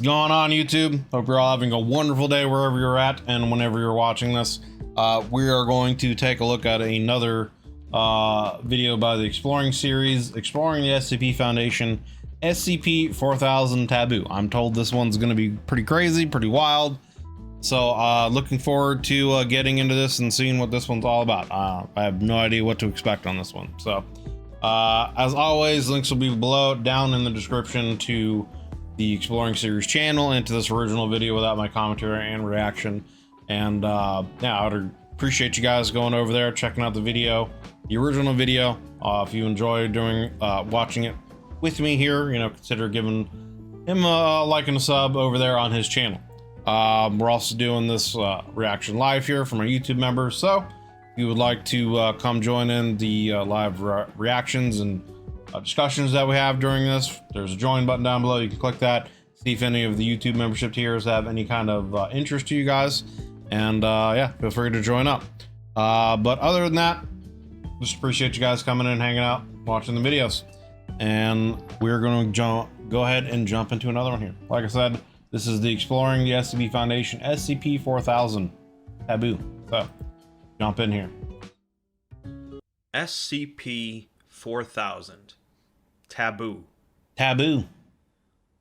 Going on YouTube? Hope you're all having a wonderful day wherever you're at and whenever you're watching this. We are going to take a look at another video by the Exploring series, Exploring the SCP Foundation, SCP-4000 Taboo. I'm told this one's going to be pretty crazy, pretty wild. So looking forward to getting into this and seeing what this one's all about. I have no idea what to expect on this one. So as always, links will be below, down in the description to the Exploring series channel and to this original video without my commentary and reaction. And yeah, I would appreciate you guys going over there, checking out the video, the original video. If you enjoy watching it with me here, you know, consider giving him a like and a sub over there on his channel. We're also doing this reaction live here for my YouTube members, so if you would like to come join in the live reactions and discussions that we have during this, there's a join button down below. You can click that, see if any of the YouTube membership tiers have any kind of interest to you guys, and yeah, feel free to join up. But other than that, just appreciate you guys coming in, hanging out, watching the videos, and we're going to go ahead and jump into another one here. Like I said, this is the Exploring the SCP Foundation SCP-4000 Taboo. So jump in here. SCP-4000 Taboo. Taboo.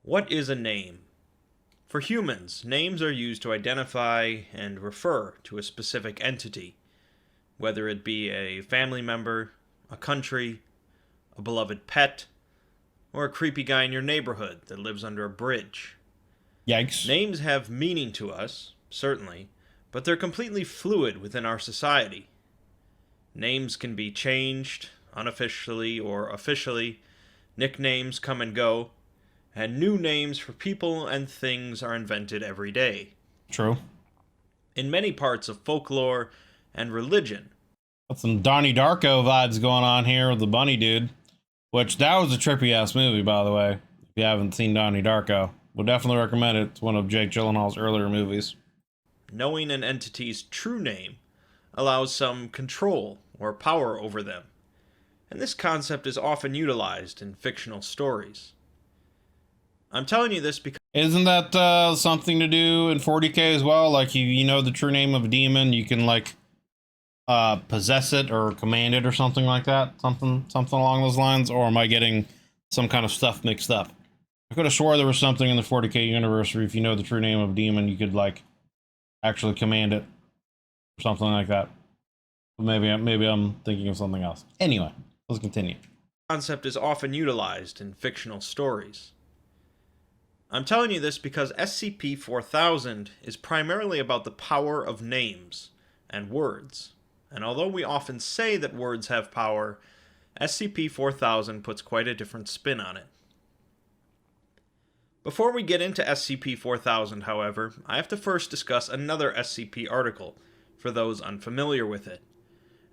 What is a name? For humans, names are used to identify and refer to a specific entity, whether it be a family member, a country, a beloved pet, or a creepy guy in your neighborhood that lives under a bridge. Yikes. Names have meaning to us, certainly, but they're completely fluid within our society. Names can be changed, unofficially or officially, nicknames come and go, and new names for people and things are invented every day. True. In many parts of folklore and religion. Got some Donnie Darko vibes going on here with the bunny dude, which that was a trippy ass movie, by the way. If you haven't seen Donnie Darko, would definitely recommend it. It's one of Jake Gyllenhaal's earlier movies. Knowing an entity's true name allows some control or power over them, and this concept is often utilized in fictional stories. I'm telling you this because... Isn't that something to do in 40K as well? Like, you know the true name of a demon, you can like possess it or command it or something like that? Something along those lines? Or am I getting some kind of stuff mixed up? I could have swore there was something in the 40K universe where if you know the true name of a demon, you could like actually command it or something like that. Maybe I'm thinking of something else. Anyway, let's continue. Concept is often utilized in fictional stories. I'm telling you this because SCP-4000 is primarily about the power of names and words. And although we often say that words have power, SCP-4000 puts quite a different spin on it. Before we get into SCP-4000, however, I have to first discuss another SCP article, for those unfamiliar with it.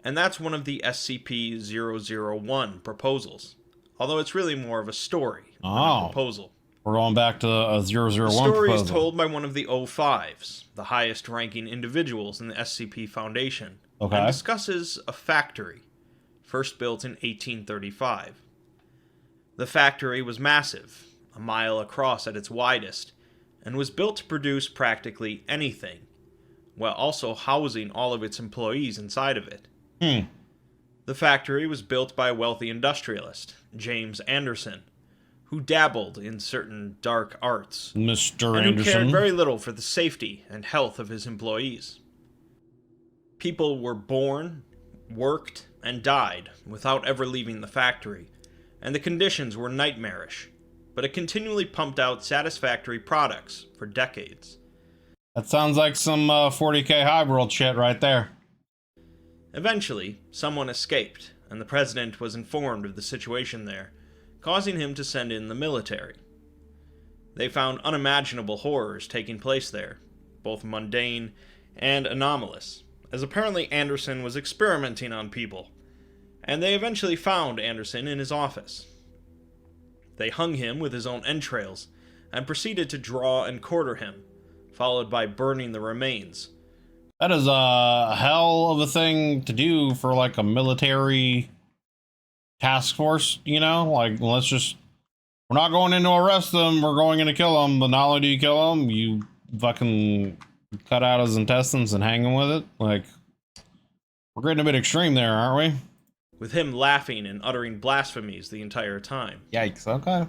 And that's one of the SCP-001 proposals, although it's really more of a story than a proposal. We're going back to a 001 proposal. The story is told by one of the O5s, the highest-ranking individuals in the SCP Foundation, and discusses a factory, first built in 1835. The factory was massive, a mile across at its widest, and was built to produce practically anything, while also housing all of its employees inside of it. The factory was built by a wealthy industrialist, James Anderson, who dabbled in certain dark arts, Mr. and Anderson, who cared very little for the safety and health of his employees. People were born, worked, and died without ever leaving the factory, and the conditions were nightmarish, but it continually pumped out satisfactory products for decades. That sounds like some 40K high world shit right there. Eventually, someone escaped, and the president was informed of the situation there, causing him to send in the military. They found unimaginable horrors taking place there, both mundane and anomalous, as apparently Anderson was experimenting on people, and they eventually found Anderson in his office. They hung him with his own entrails, and proceeded to draw and quarter him, followed by burning the remains. That is a hell of a thing to do for like a military task force, you know? Like, let's just we're not going in to arrest them. We're going in to kill them. But not only do you kill them, you fucking cut out his intestines and hang him with it. Like, we're getting a bit extreme there, aren't we? With him laughing and uttering blasphemies the entire time. Yikes, okay.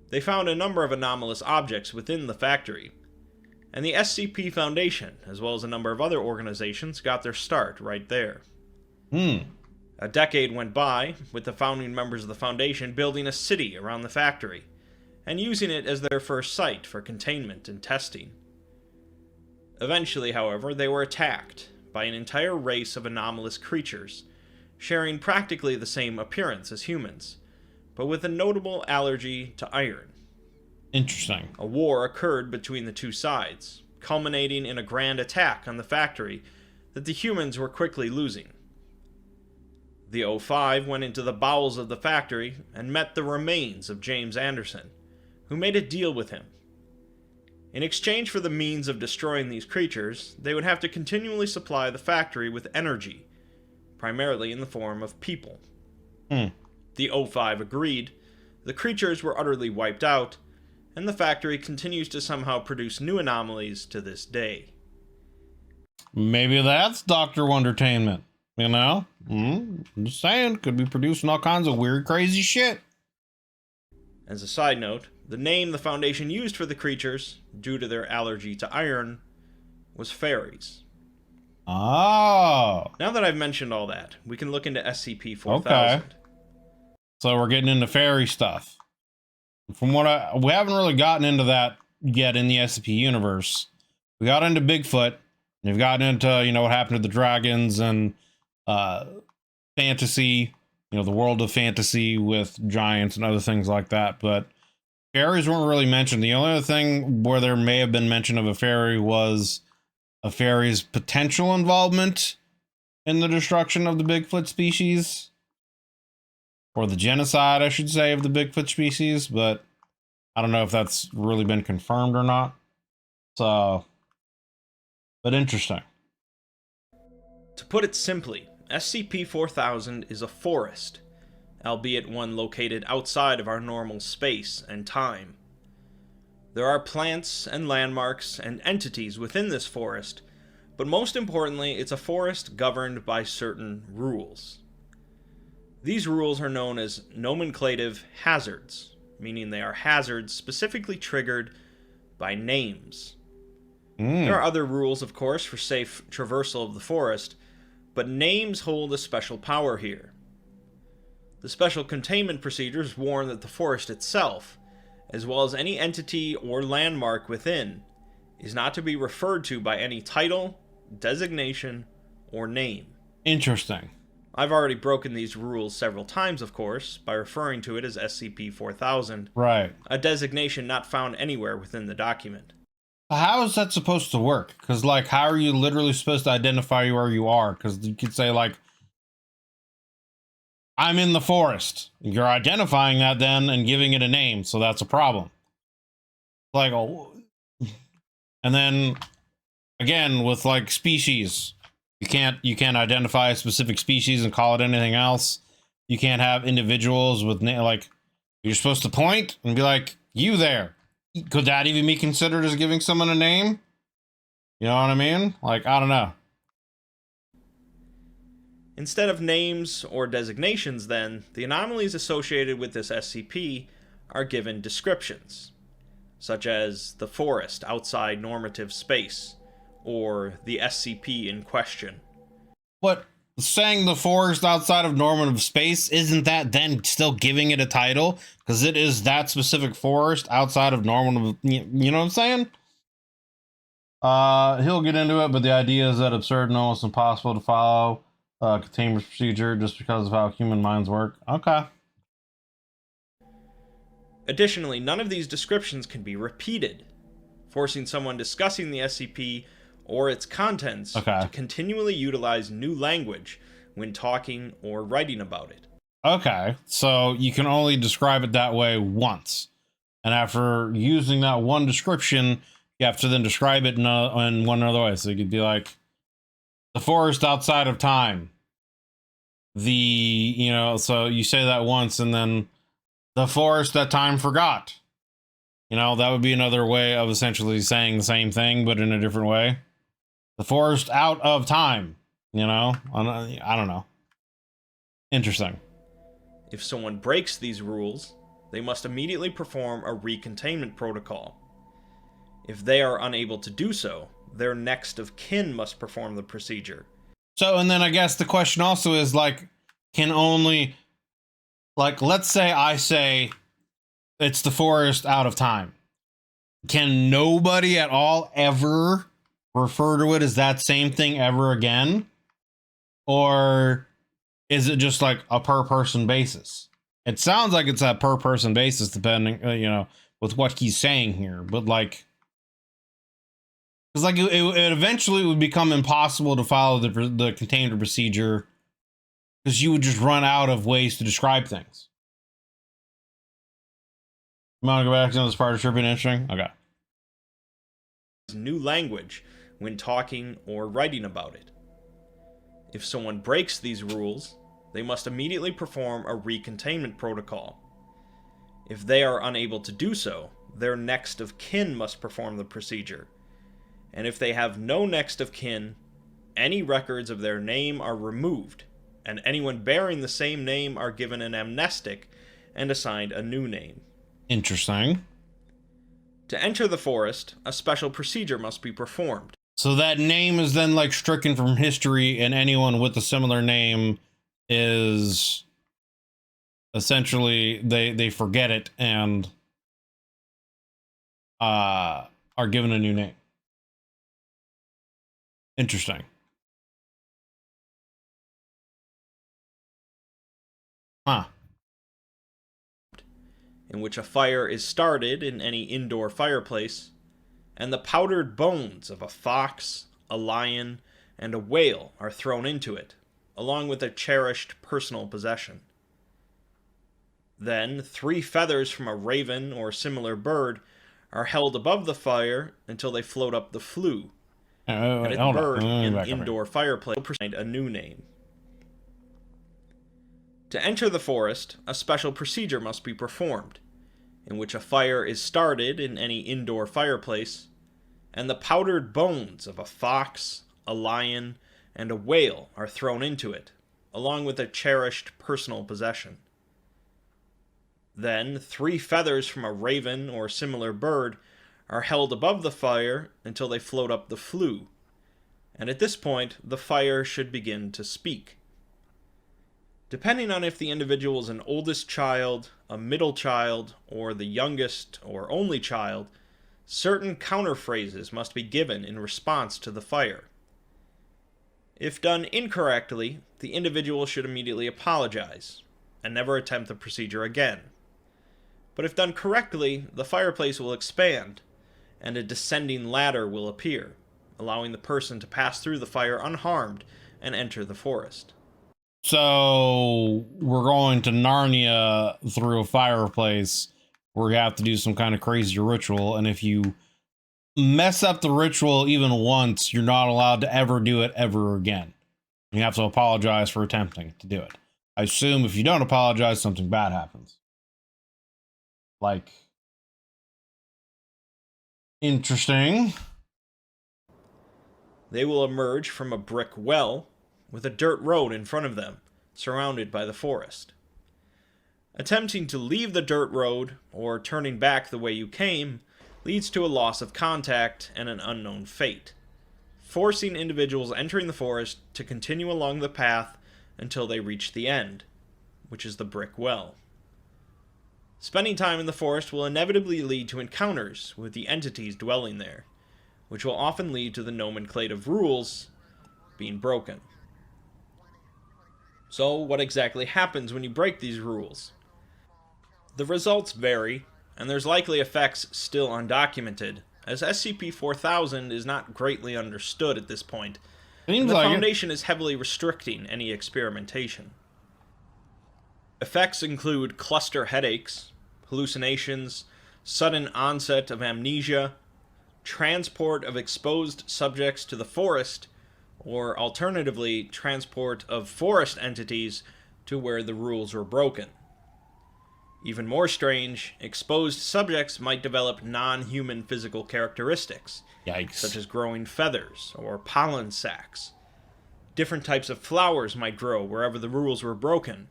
They found a number of anomalous objects within the factory, and the SCP Foundation, as well as a number of other organizations, got their start right there. A decade went by, with the founding members of the Foundation building a city around the factory, and using it as their first site for containment and testing. Eventually, however, they were attacked by an entire race of anomalous creatures, sharing practically the same appearance as humans, but with a notable allergy to iron. Interesting. A war occurred between the two sides, culminating in a grand attack on the factory that the humans were quickly losing. The O5 went into the bowels of the factory and met the remains of James Anderson, who made a deal with him. In exchange for the means of destroying these creatures, they would have to continually supply the factory with energy, primarily in the form of people. The O5 agreed, the creatures were utterly wiped out, and the factory continues to somehow produce new anomalies to this day. Maybe that's Dr. Wondertainment, you know? I'm just saying, could be producing all kinds of weird, crazy shit. As a side note, the name the Foundation used for the creatures, due to their allergy to iron, was fairies. Oh. Now that I've mentioned all that, we can look into SCP-4000. Okay. So we're getting into fairy stuff. From what we haven't really gotten into that yet in the SCP universe. We got into Bigfoot, and we've gotten into, you know, what happened to the dragons and fantasy, you know, the world of fantasy with giants and other things like that. But fairies weren't really mentioned. The only other thing where there may have been mention of a fairy was a fairy's potential involvement in the destruction of the Bigfoot species. Or the genocide, I should say, of the Bigfoot species, but I don't know if that's really been confirmed or not. So, but interesting. To put it simply, SCP-4000 is a forest, albeit one located outside of our normal space and time. There are plants and landmarks and entities within this forest, but most importantly, it's a forest governed by certain rules. These rules are known as nomenclative hazards, meaning they are hazards specifically triggered by names. There are other rules, of course, for safe traversal of the forest, but names hold a special power here. The special containment procedures warn that the forest itself, as well as any entity or landmark within, is not to be referred to by any title, designation, or name. Interesting. I've already broken these rules several times, of course, by referring to it as SCP-4000. Right. A designation not found anywhere within the document. How is that supposed to work? Because, like, how are you literally supposed to identify where you are? Because you could say, like, I'm in the forest. You're identifying that then and giving it a name, so that's a problem. Like, oh. And then, again, with, like, species. You can't identify a specific species and call it anything else. You can't have individuals with like, you're supposed to point and be like, you there. Could that even be considered as giving someone a name? You know what I mean? Like, I don't know. Instead of names or designations, then, the anomalies associated with this SCP are given descriptions, such as the forest outside normative space, or the SCP in question. But saying the forest outside of normative space, isn't that then still giving it a title? Because it is that specific forest outside of normative, you know what I'm saying? He'll get into it, but the idea is that absurd and almost impossible to follow containment procedure just because of how human minds work. Okay. Additionally, none of these descriptions can be repeated, forcing someone discussing the SCP or its contents to continually utilize new language when talking or writing about it. Okay, so you can only describe it that way once. And after using that one description, you have to then describe it in one other way. So you could be like, the forest outside of time. So you say that once, and then The forest that time forgot. You know, that would be another way of essentially saying the same thing, but in a different way. The forest out of time. You know, I don't know. Interesting. If someone breaks these rules, they must immediately perform a recontainment protocol. If they are unable to do so, their next of kin must perform the procedure. So, and then I guess the question also is, like, can only, like, let's say I say it's the forest out of time. Can nobody at all ever refer to it as that same thing ever again? Or is it just like a per person basis? It sounds like it's a per person basis, depending, you know, with what he's saying here. But like, it's like it eventually would become impossible to follow the containment procedure because you would just run out of ways to describe things. You want to go back to this part of Tripping Interesting? Okay. New language when talking or writing about it. If someone breaks these rules, they must immediately perform a recontainment protocol. If they are unable to do so, their next of kin must perform the procedure. And if they have no next of kin, any records of their name are removed, and anyone bearing the same name are given an amnestic and assigned a new name. Interesting. To enter the forest, a special procedure must be performed. So that name is then like stricken from history, and anyone with a similar name is essentially they forget it and are given a new name. Interesting. Huh. In which a fire is started in any indoor fireplace, and the powdered bones of a fox, a lion, and a whale are thrown into it, along with a cherished personal possession. Then 3 feathers from a raven or similar bird are held above the fire until they float up the flue, and it burned in an indoor fireplace a new name. To enter the forest, a special procedure must be performed, in which a fire is started in any indoor fireplace, and the powdered bones of a fox, a lion, and a whale are thrown into it, along with a cherished personal possession. Then 3 feathers from a raven or similar bird are held above the fire until they float up the flue, and at this point the fire should begin to speak. Depending on if the individual is an oldest child, a middle child, or the youngest or only child, certain counterphrases must be given in response to the fire. If done incorrectly, the individual should immediately apologize and never attempt the procedure again. But if done correctly, the fireplace will expand, and a descending ladder will appear, allowing the person to pass through the fire unharmed and enter the forest. So we're going to Narnia through a fireplace where you have to do some kind of crazy ritual, and if you mess up the ritual even once, you're not allowed to ever do it ever again. You have to apologize for attempting to do it. I assume if you don't apologize, something bad happens. Like, interesting. They will emerge from a brick well with a dirt road in front of them, surrounded by the forest. Attempting to leave the dirt road, or turning back the way you came, leads to a loss of contact and an unknown fate, forcing individuals entering the forest to continue along the path until they reach the end, which is the brick well. Spending time in the forest will inevitably lead to encounters with the entities dwelling there, which will often lead to the nomenclative rules being broken. So, what exactly happens when you break these rules? The results vary, and there's likely effects still undocumented, as SCP-4000 is not greatly understood at this point, and the Foundation is heavily restricting any experimentation. Effects include cluster headaches, hallucinations, sudden onset of amnesia, transport of exposed subjects to the forest, or alternatively, transport of forest entities to where the rules were broken. Even more strange, exposed subjects might develop non-human physical characteristics, Yikes. such as growing feathers or pollen sacs. Different types of flowers might grow wherever the rules were broken,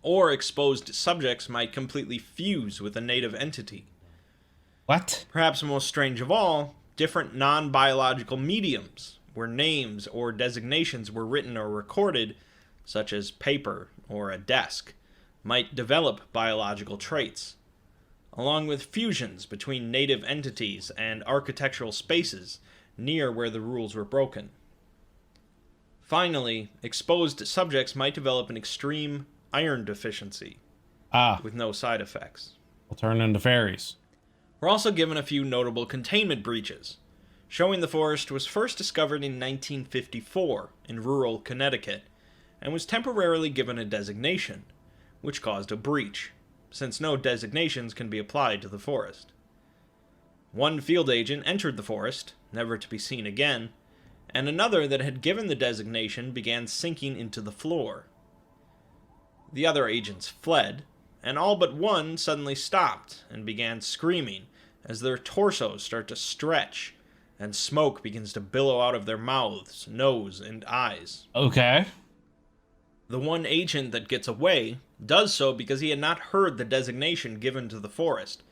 or exposed subjects might completely fuse with a native entity. What? Perhaps most strange of all, different non-biological mediums, where names or designations were written or recorded, such as paper or a desk, might develop biological traits, along with fusions between native entities and architectural spaces near where the rules were broken. Finally, exposed subjects might develop an extreme iron deficiency, with no side effects. Will turn into fairies. We're also given a few notable containment breaches, showing the forest was first discovered in 1954 in rural Connecticut, and was temporarily given a designation, which caused a breach, since no designations can be applied to the forest. One field agent entered the forest, never to be seen again, and another that had given the designation began sinking into the floor. The other agents fled, and all but one suddenly stopped and began screaming as their torsos start to stretch and smoke begins to billow out of their mouths, nose, and eyes. Okay. The one agent that gets away does so because he had not heard the designation given to the forest,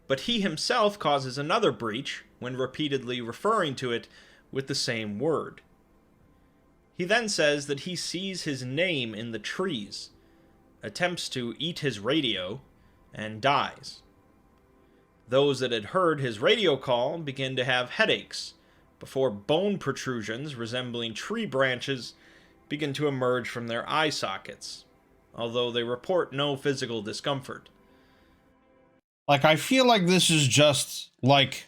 but he himself causes another breach when repeatedly referring to it with the same word. He then says that he sees his name in the trees, attempts to eat his radio, and dies. Those that had heard his radio call begin to have headaches, before bone protrusions resembling tree branches begin to emerge from their eye sockets, although they report no physical discomfort. Like, I feel like this is just, like,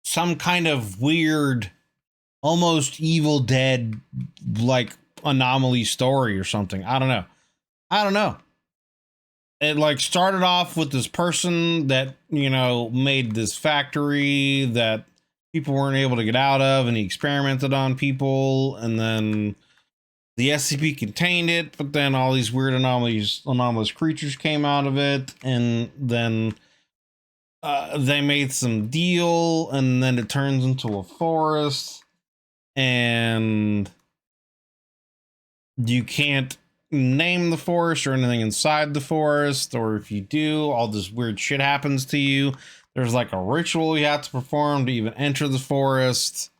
some kind of weird, almost Evil Dead, like, anomaly story or something. I don't know. It, like, started off with this person that, you know, made this factory that people weren't able to get out of, and he experimented on people, and then the SCP contained it, but then all these weird anomalous creatures came out of it, and then they made some deal, and then it turns into a forest, and you can't name the forest or anything inside the forest, or if you do, all this weird shit happens to you. There's like a ritual you have to perform to even enter the forest,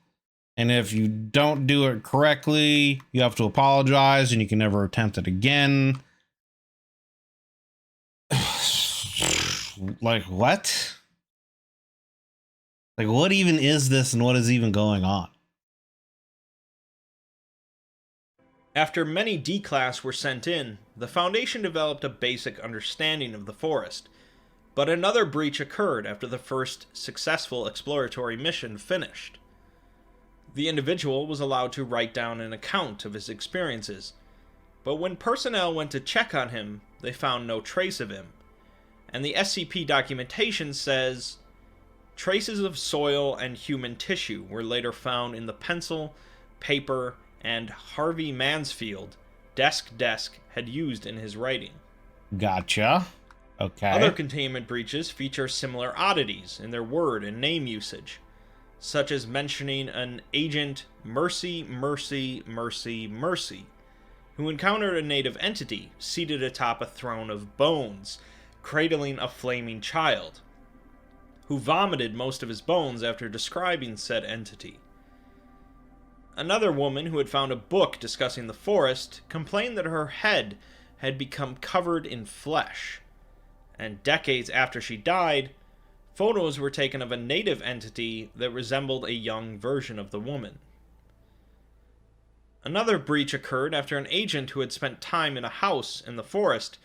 and if you don't do it correctly, you have to apologize, and you can never attempt it again. Like, what? Like, what even is this, and what is even going on? After many D-Class were sent in, the Foundation developed a basic understanding of the forest, but another breach occurred after the first successful exploratory mission finished. The individual was allowed to write down an account of his experiences, but when personnel went to check on him, they found no trace of him, and the SCP documentation says, traces of soil and human tissue were later found in the pencil, paper, and Harvey Mansfield desk had used in his writing. Gotcha. Okay. Other containment breaches feature similar oddities in their word and name usage, such as mentioning an agent Mercy, who encountered a native entity seated atop a throne of bones, cradling a flaming child, who vomited most of his bones after describing said entity. Another woman who had found a book discussing the forest complained that her head had become covered in flesh, and decades after she died, photos were taken of a native entity that resembled a young version of the woman. Another breach occurred after an agent who had spent time in a house in the forest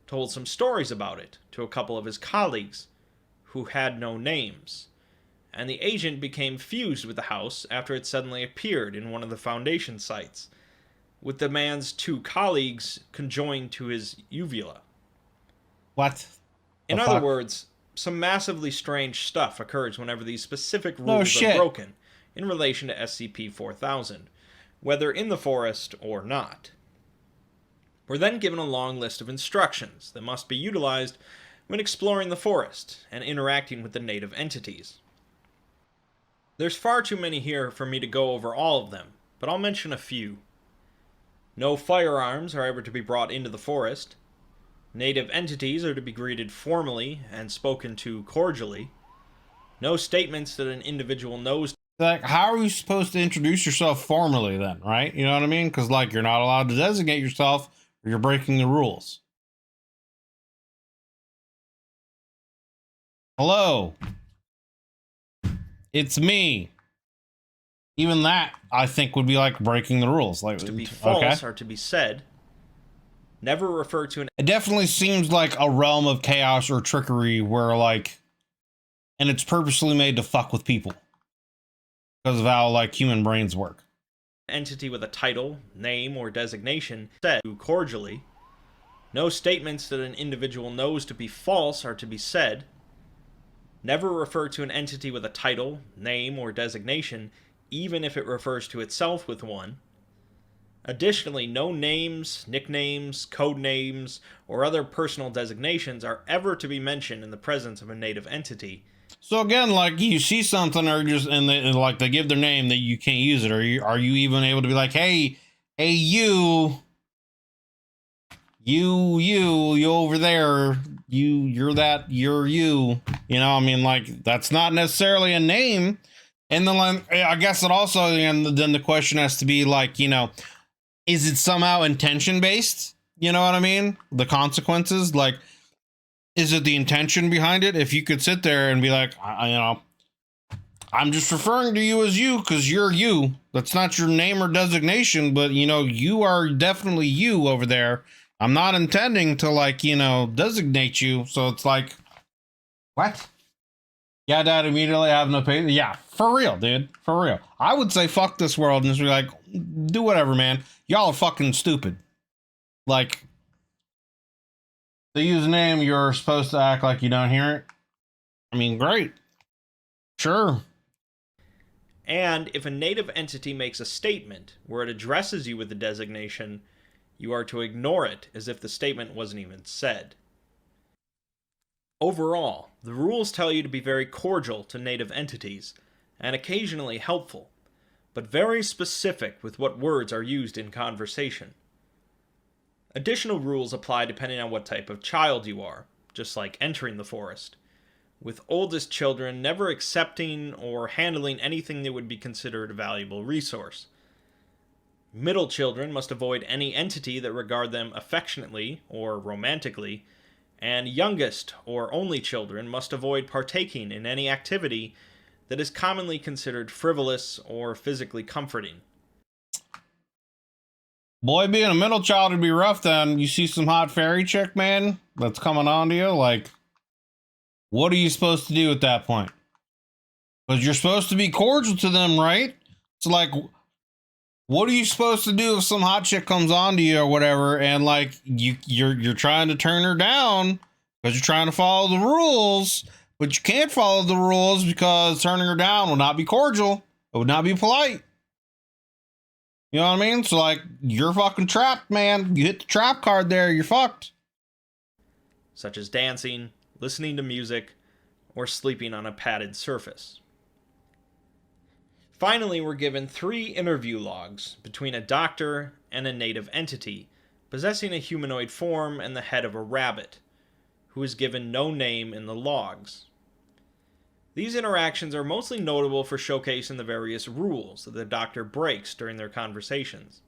told some stories about it to a couple of his colleagues, who had no names, and the agent became fused with the house after it suddenly appeared in one of the Foundation sites, with the man's two colleagues conjoined to his uvula. What? In other words, some massively strange stuff occurs whenever these specific rules are broken in relation to SCP-4000, whether in the forest or not. We're then given a long list of instructions that must be utilized when exploring the forest and interacting with the native entities. There's far too many here for me to go over all of them, but I'll mention a few. No firearms are ever to be brought into the forest. Native entities are to be greeted formally and spoken to cordially. No statements that an individual knows. Like, how are you supposed to introduce yourself formally then, right? You know what I mean? Because, like, you're not allowed to designate yourself or you're breaking the rules. Hello. It's me. Even that, I think, would be like breaking the rules. Like, to be false or to be said. Never refer to an... It definitely seems like a realm of chaos or trickery where, like, and it's purposely made to fuck with people because of how, like, human brains work. Entity with a title, name, or designation said cordially. No statements that an individual knows to be false are to be said. Never refer to an entity with a title, name, or designation, even if it refers to itself with one. Additionally, no names, nicknames, code names, or other personal designations are ever to be mentioned in the presence of a native entity. So again, like, you see something or just and they give their name that you can't use it, or are you even able to be like, hey you over there, you're you know, I mean, like, that's not necessarily a name. And then, like, I guess it also, and then the question has to be like, you know, is it somehow intention based? You know what I mean? The consequences, like, is it the intention behind it? If you could sit there and be like, you know, I'm just referring to you as you because you're you. That's not your name or designation, but, you know, you are definitely you over there. I'm not intending to, like, you know, designate you. So it's like, what? Yeah, Dad, immediately have no opinion. Yeah, for real, dude. For real. I would say fuck this world and just be like, do whatever, man. Y'all are fucking stupid. Like, the username, you're supposed to act like you don't hear it. I mean, great. Sure. And if a native entity makes a statement where it addresses you with the designation, you are to ignore it as if the statement wasn't even said. Overall, the rules tell you to be very cordial to native entities, and occasionally helpful, but very specific with what words are used in conversation. Additional rules apply depending on what type of child you are, just like entering the forest, with oldest children never accepting or handling anything that would be considered a valuable resource. Middle children must avoid any entity that regard them affectionately or romantically, and youngest or only children must avoid partaking in any activity that is commonly considered frivolous or physically comforting. Boy, being a middle child would be rough then. You see some hot fairy chick, man, that's coming on to you, like, what are you supposed to do at that point? Because you're supposed to be cordial to them, right? It's like, what are you supposed to do if some hot chick comes on to you or whatever, and like you're trying to turn her down because you're trying to follow the rules, but you can't follow the rules because turning her down will not be cordial. It would not be polite. You know what I mean? So, like, you're fucking trapped, man. You hit the trap card there, you're fucked. Such as dancing, listening to music, or sleeping on a padded surface. Finally, we're given 3 interview logs between a doctor and a native entity possessing a humanoid form and the head of a rabbit, who is given no name in the logs. These interactions are mostly notable for showcasing the various rules that the doctor breaks during their conversations.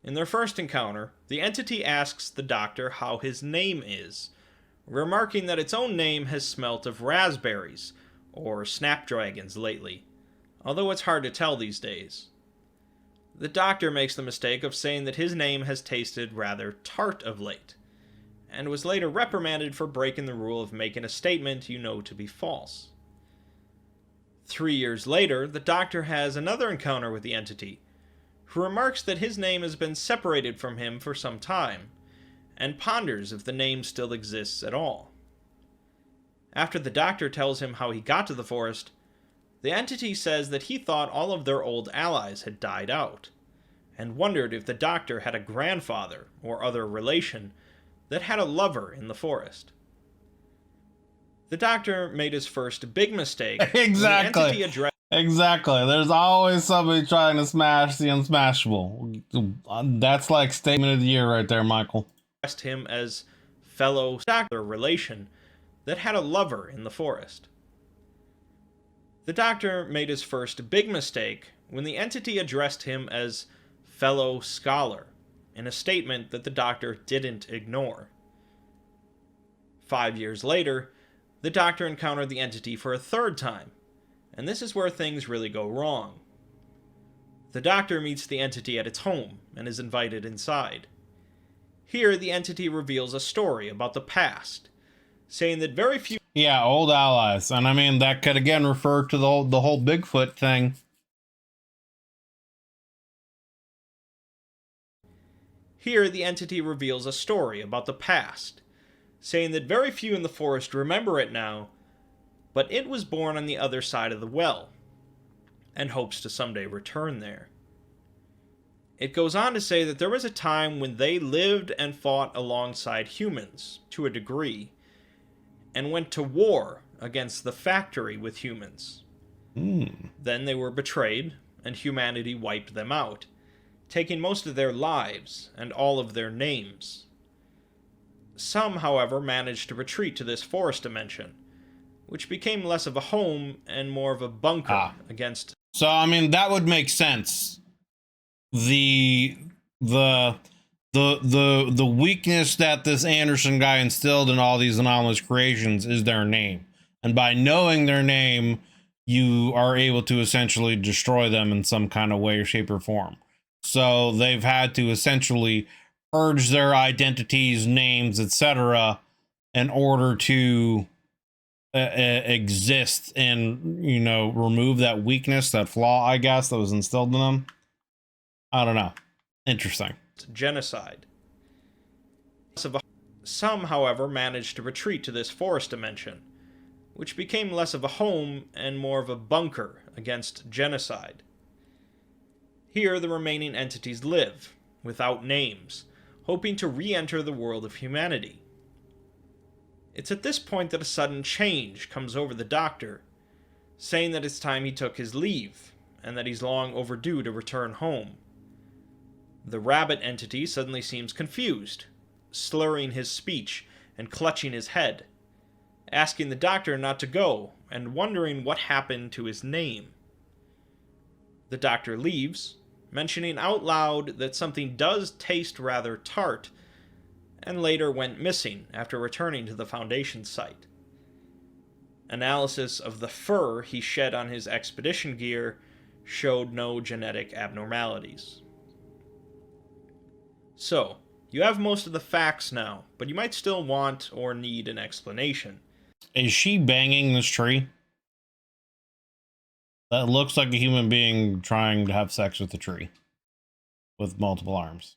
In their first encounter, the entity asks the doctor how his name is, remarking that its own name has smelt of raspberries or snapdragons lately, although it's hard to tell these days. The doctor makes the mistake of saying that his name has tasted rather tart of late, and was later reprimanded for breaking the rule of making a statement you know to be false. 3 years later, the doctor has another encounter with the entity, who remarks that his name has been separated from him for some time, and ponders if the name still exists at all. After the doctor tells him how he got to the forest, the entity says that he thought all of their old allies had died out, and wondered if the doctor had a grandfather or other relation that had a lover in the forest. The doctor made his first big mistake. Exactly. When the entity addressed Exactly. There's always somebody trying to smash the unsmashable. That's like statement of the year right there, Michael. him as fellow doctor relation that had a lover in the forest. The doctor made his first big mistake when the entity addressed him as fellow scholar in a statement that the doctor didn't ignore. 5 years later, the doctor encountered the entity for a third time, and this is where things really go wrong. The doctor meets the entity at its home and is invited inside. Here, the entity reveals a story about the past, saying that very few... Yeah, old allies. And I mean, that could again refer to the whole Bigfoot thing. Here, the entity reveals a story about the past, saying that very few in the forest remember it now, but it was born on the other side of the well, and hopes to someday return there. It goes on to say that there was a time when they lived and fought alongside humans, to a degree, and went to war against the factory with humans. Then they were betrayed, and humanity wiped them out, taking most of their lives and all of their names. Some, however, managed to retreat to this forest dimension, which became less of a home and more of a bunker against... So, I mean, that would make sense. The weakness that this Anderson guy instilled in all these anomalous creations is their name. And by knowing their name, you are able to essentially destroy them in some kind of way or shape or form. So they've had to essentially purge their identities, names, etc. in order to exist and, you know, remove that weakness, that flaw, I guess, that was instilled in them. I don't know. Interesting. Genocide. Some, however, managed to retreat to this forest dimension, which became less of a home and more of a bunker against genocide. Here, the remaining entities live, without names, hoping to re-enter the world of humanity. It's at this point that a sudden change comes over the doctor, saying that it's time he took his leave, and that he's long overdue to return home. The rabbit entity suddenly seems confused, slurring his speech and clutching his head, asking the doctor not to go and wondering what happened to his name. The doctor leaves, mentioning out loud that something does taste rather tart, and later went missing after returning to the Foundation site. Analysis of the fur he shed on his expedition gear showed no genetic abnormalities. So, you have most of the facts now, but you might still want or need an explanation. Is she banging this tree? That looks like a human being trying to have sex with a tree with multiple arms.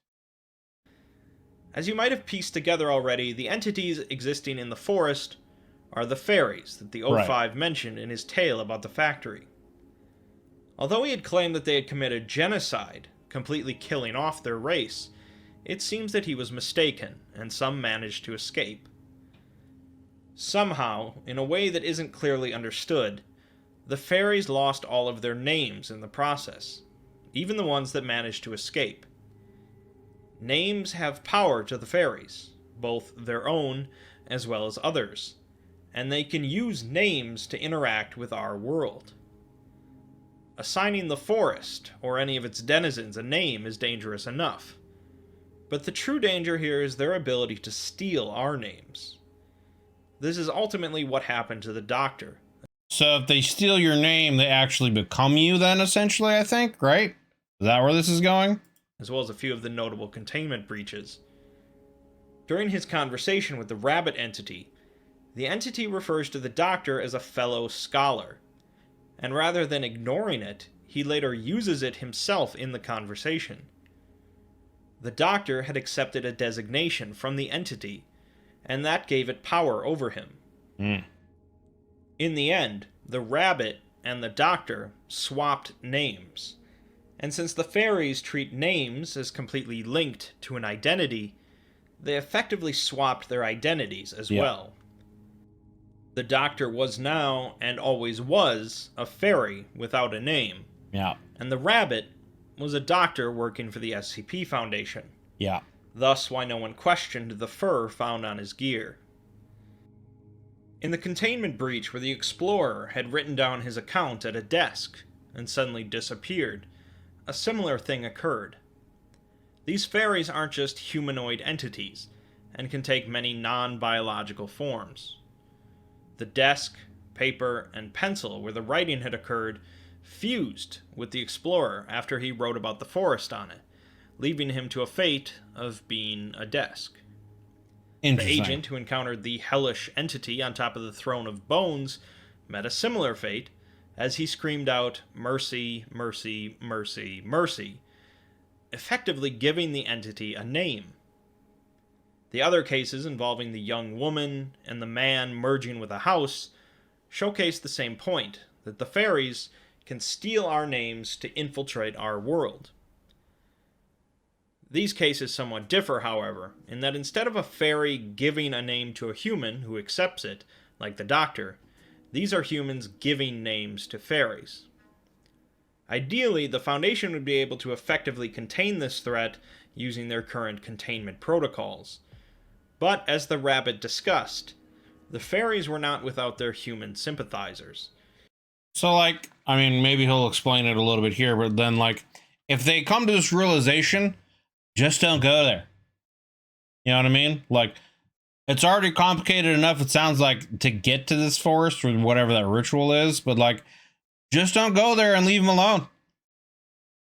As you might have pieced together already, the entities existing in the forest are the fairies that the O5 mentioned in his tale about the factory. Although he had claimed that they had committed genocide, completely killing off their race, it seems that he was mistaken, and some managed to escape. Somehow, in a way that isn't clearly understood, the fairies lost all of their names in the process, even the ones that managed to escape. Names have power to the fairies, both their own as well as others, and they can use names to interact with our world. Assigning the forest, or any of its denizens, a name is dangerous enough, but the true danger here is their ability to steal our names. This is ultimately what happened to the doctor. So if they steal your name, they actually become you then, essentially, I think, right? Is that where this is going? As well as a few of the notable containment breaches. During his conversation with the rabbit entity, the entity refers to the doctor as a fellow scholar, and rather than ignoring it, he later uses it himself in the conversation. The doctor had accepted a designation from the entity, and that gave it power over him. In the end, the rabbit and the doctor swapped names, And since the fairies treat names as completely linked to an identity, they effectively swapped their identities as well. The Doctor was now, and always was, a fairy without a name. Yeah. And the Rabbit was a doctor working for the SCP Foundation. Yeah. Thus why no one questioned the fur found on his gear. In the containment breach where the Explorer had written down his account at a desk and suddenly disappeared, a similar thing occurred. These fairies aren't just humanoid entities, and can take many non-biological forms. The desk, paper, and pencil where the writing had occurred fused with the Explorer after he wrote about the forest on it, leaving him to a fate of being a desk. The agent who encountered the hellish entity on top of the throne of bones met a similar fate as he screamed out, "Mercy, mercy, mercy, mercy," effectively giving the entity a name. The other cases involving the young woman and the man merging with a house showcase the same point, that the fairies can steal our names to infiltrate our world. These cases somewhat differ, however, in that instead of a fairy giving a name to a human who accepts it, like the Doctor, these are humans giving names to fairies. Ideally, the Foundation would be able to effectively contain this threat using their current containment protocols. But, as the Rabbit discussed, the fairies were not without their human sympathizers. So, like, I mean, maybe he'll explain it a little bit here, but then, like, if they come to this realization, just don't go there. You know what I mean? Like, it's already complicated enough, it sounds like, to get to this forest or whatever that ritual is, but, like, just don't go there and leave them alone.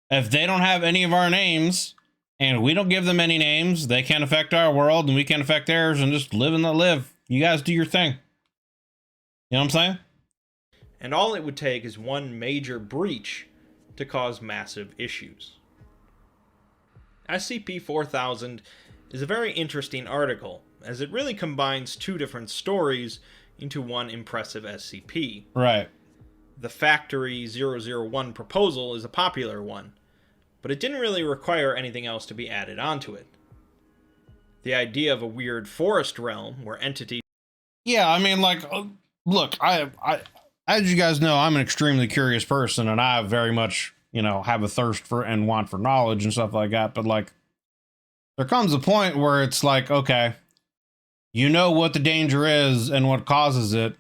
If they don't have any of our names, and we don't give them any names, they can't affect our world, and we can't affect theirs, and just live and let live. You guys do your thing. You know what I'm saying? And all it would take is one major breach to cause massive issues. SCP-4000 is a very interesting article, as it really combines two different stories into one impressive SCP. Right. The Factory 001 proposal is a popular one, but it didn't really require anything else to be added onto it. The idea of a weird forest realm where entities... Yeah, I mean, like, look, I as you guys know, I'm an extremely curious person, and I very much, you know, have a thirst for and want for knowledge and stuff like that, but, like, there comes a point where it's like, okay, you know what the danger is and what causes it.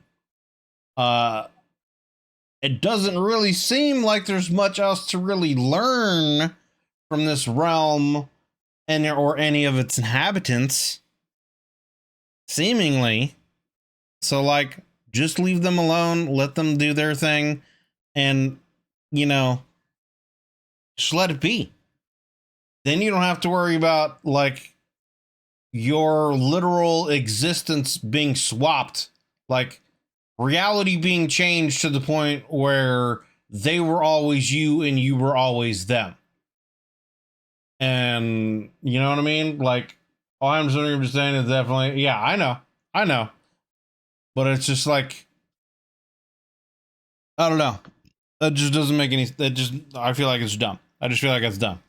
It doesn't really seem like there's much else to really learn from this realm and or any of its inhabitants, seemingly. So, like, just leave them alone, let them do their thing, and, you know, just let it be. Then you don't have to worry about, like, your literal existence being swapped, like, reality being changed to the point where they were always you and you were always them. And you know what I mean? Like, all I'm just saying is definitely, yeah, I know. But it's just like, I don't know. That just doesn't make any, I feel like it's dumb. I just feel like it's dumb.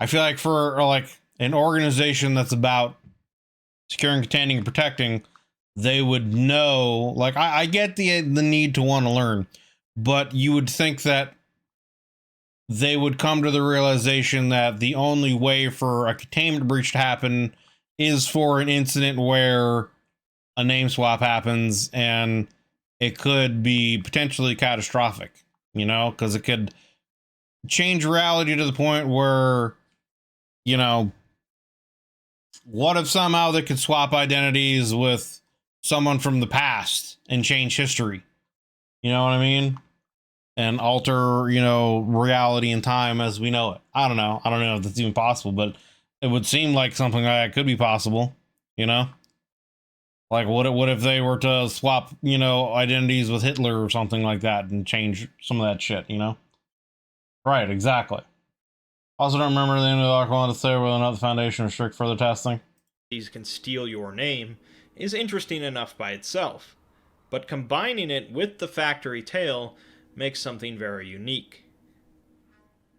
I feel like for, like, an organization that's about securing, containing, and protecting, they would know, like, I get the need to want to learn, but you would think that they would come to the realization that the only way for a containment breach to happen is for an incident where a name swap happens, and it could be potentially catastrophic, you know, because it could change reality to the point where, you know, what if somehow they could swap identities with someone from the past and change history? You know what I mean? And alter, you know, reality and time as we know it. I don't know if that's even possible, but it would seem like something like that could be possible, you know? Like, what if they were to swap, you know, identities with Hitler or something like that and change some of that shit, you know? Right, exactly. Also, don't remember the end of the article. I wanted to say whether or not the Foundation restrict further testing. These can steal your name is interesting enough by itself, but combining it with the Factory tale makes something very unique.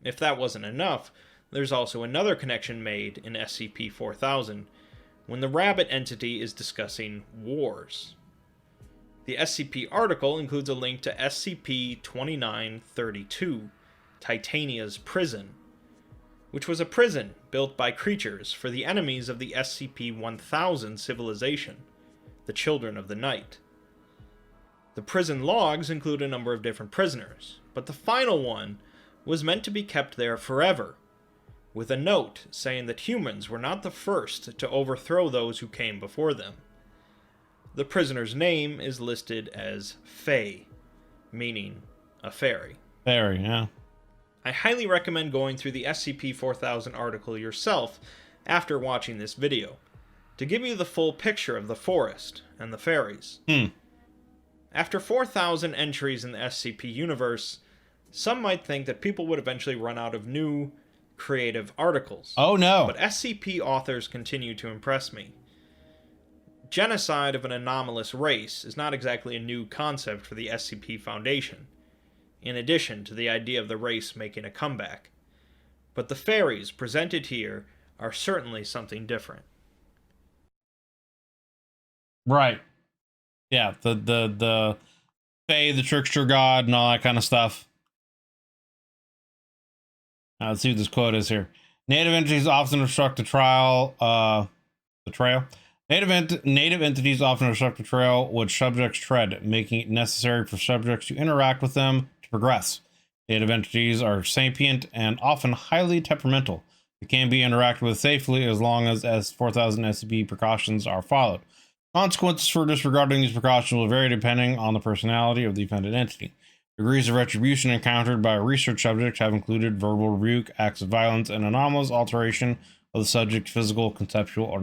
If that wasn't enough, there's also another connection made in SCP-4000 when the rabbit entity is discussing wars. The SCP article includes a link to SCP-2932, Titania's Prison, which was a prison built by creatures for the enemies of the SCP-1000 civilization, the Children of the Night. The prison logs include a number of different prisoners, but the final one was meant to be kept there forever, with a note saying that humans were not the first to overthrow those who came before them. The prisoner's name is listed as Fae, meaning a fairy. Fairy, yeah. I highly recommend going through the SCP-4000 article yourself after watching this video, to give you the full picture of the forest and the fairies. After 4,000 entries in the SCP universe, some might think that people would eventually run out of new, creative articles. Oh no! But SCP authors continue to impress me. Genocide of an anomalous race is not exactly a new concept for the SCP Foundation, in addition to the idea of the race making a comeback. But the fairies presented here are certainly something different. Right. Yeah, the Fae, the trickster god, and all that kind of stuff. Let's see what this quote is here. Native entities often obstruct the trail. Native entities often obstruct the trail which subjects tread, making it necessary for subjects to interact with them to progress. Native entities are sapient and often highly temperamental. They can be interacted with safely as long as S4000 SCP precautions are followed. Consequences for disregarding these precautions will vary depending on the personality of the offended entity. Degrees of retribution encountered by research subjects have included verbal rebuke, acts of violence, and anomalous alteration of the subject's physical, conceptual, or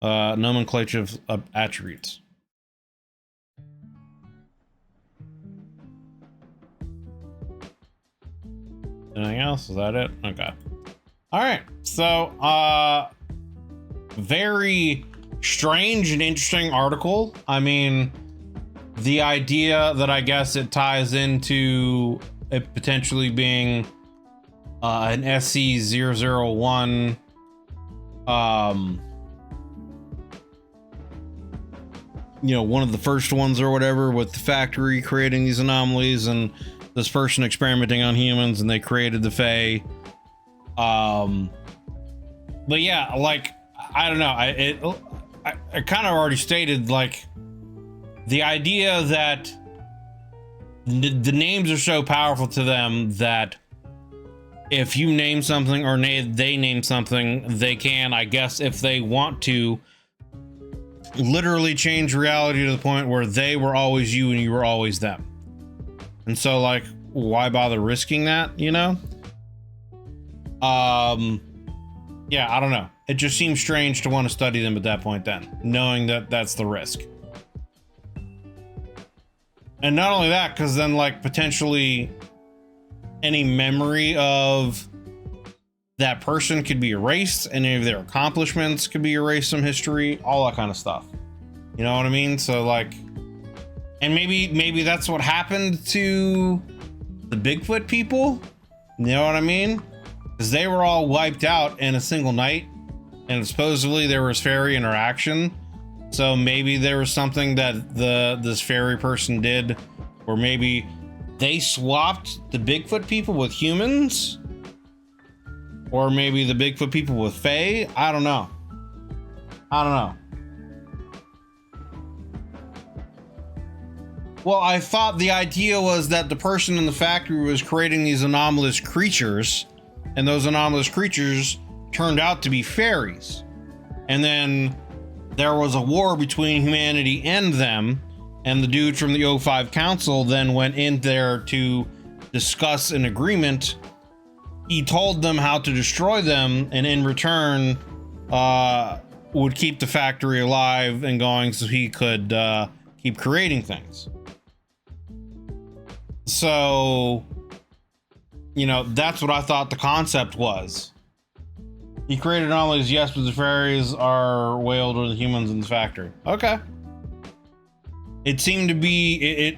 nomenclative attributes. Anything else? Is that it? Okay. All right. So, very strange and interesting article. I mean, the idea that I guess it ties into it potentially being an SC001 you know, one of the first ones or whatever, with the factory creating these anomalies and this person experimenting on humans, and they created the Fae. But yeah, like, I don't know, I kind of already stated, like, the idea that the names are so powerful to them that if you name something or they name something, they can, I guess, if they want to, literally change reality to the point where they were always you and you were always them. And so, like, why bother risking that, you know? Yeah, I don't know. It just seems strange to want to study them at that point then, knowing that that's the risk. And not only that, because then, like, potentially any memory of that person could be erased, and any of their accomplishments could be erased from history, all that kind of stuff. You know what I mean? So, like, and maybe that's what happened to the Bigfoot people. You know what I mean? Because they were all wiped out in a single night, and supposedly there was fairy interaction. So maybe there was something that this fairy person did, or maybe they swapped the Bigfoot people with humans, or maybe the Bigfoot people with Fae. I don't know. Well, I thought the idea was that the person in the factory was creating these anomalous creatures, and those anomalous creatures turned out to be fairies. And then there was a war between humanity and them, and the dude from the O5 Council then went in there to discuss an agreement. He told them how to destroy them, and in return would keep the factory alive and going so he could keep creating things. So, you know, that's what I thought the concept was. He created anomalies, yes, but the fairies are way older than humans in the factory. Okay. It seemed to be,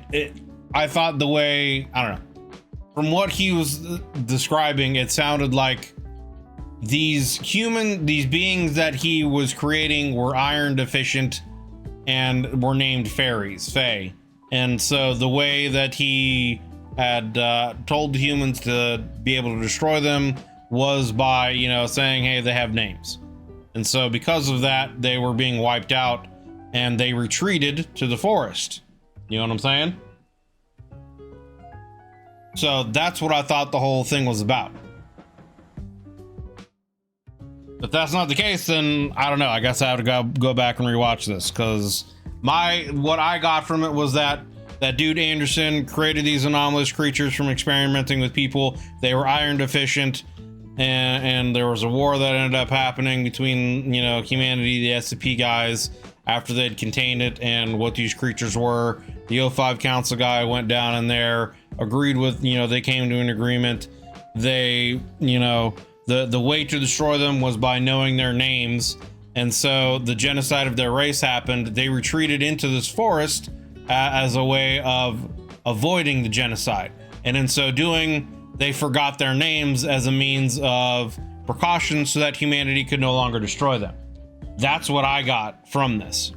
I thought the way, I don't know. from what he was describing, it sounded like these beings that he was creating were iron deficient and were named fairies, Fae. And so the way that he had told the humans to be able to destroy them was by, you know, saying, hey, they have names. And so because of that, they were being wiped out and they retreated to the forest. You know what I'm saying? So that's what I thought the whole thing was about. If that's not the case, then I don't know. I guess I have to go back and rewatch this, because what I got from it was that dude Anderson created these anomalous creatures from experimenting with people. They were iron deficient, and there was a war that ended up happening between, you know, humanity, the SCP guys, after they'd contained it, and what these creatures were. The O5 Council guy went down in there, agreed with, you know, they came to an agreement. They, you know, the way to destroy them was by knowing their names. And so the genocide of their race happened. They retreated into this forest as a way of avoiding the genocide. And in so doing, they forgot their names as a means of precaution so that humanity could no longer destroy them. That's what I got from this.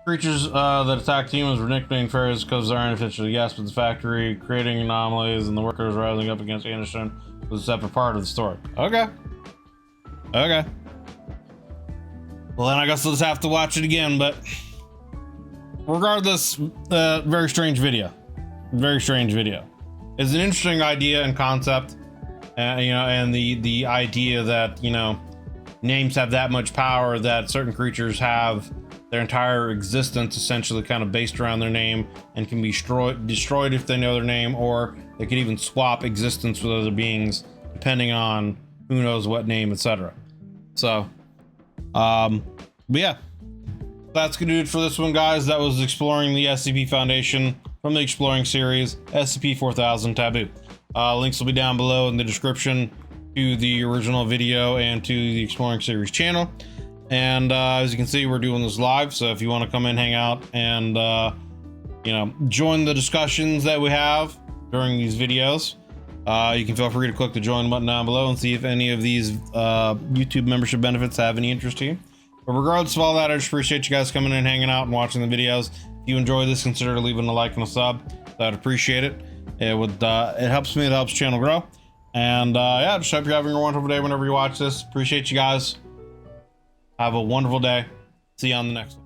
Creatures that attacked humans were nicknamed fairies because they're artificially gasped at the factory, creating anomalies, and the workers rising up against Anderson was a separate part of the story. Okay. Okay. Well, then I guess we'll just have to watch it again, but regardless, very strange video. Very strange video. It's an interesting idea and concept, you know, and the idea that, you know, names have that much power, that certain creatures have their entire existence essentially kind of based around their name and can be destroyed if they know their name, or they could even swap existence with other beings depending on who knows what name, etc. So, but yeah, that's gonna do it for this one, guys. That was exploring the SCP Foundation from the Exploring series, SCP-4000 Taboo. Links will be down below in the description to the original video and to the Exploring series channel. And as you can see, we're doing this live, so if you want to come in, hang out, and you know, join the discussions that we have during these videos, you can feel free to click the join button down below and see if any of these YouTube membership benefits have any interest to you. But regardless of all that, I just appreciate you guys coming in, hanging out, and watching the videos. If you enjoy this, consider leaving a like and a sub. I'd appreciate it. It would it helps me, it helps the channel grow. And yeah, just hope you're having a wonderful day whenever you watch this. Appreciate you guys. Have a wonderful day. See you on the next one.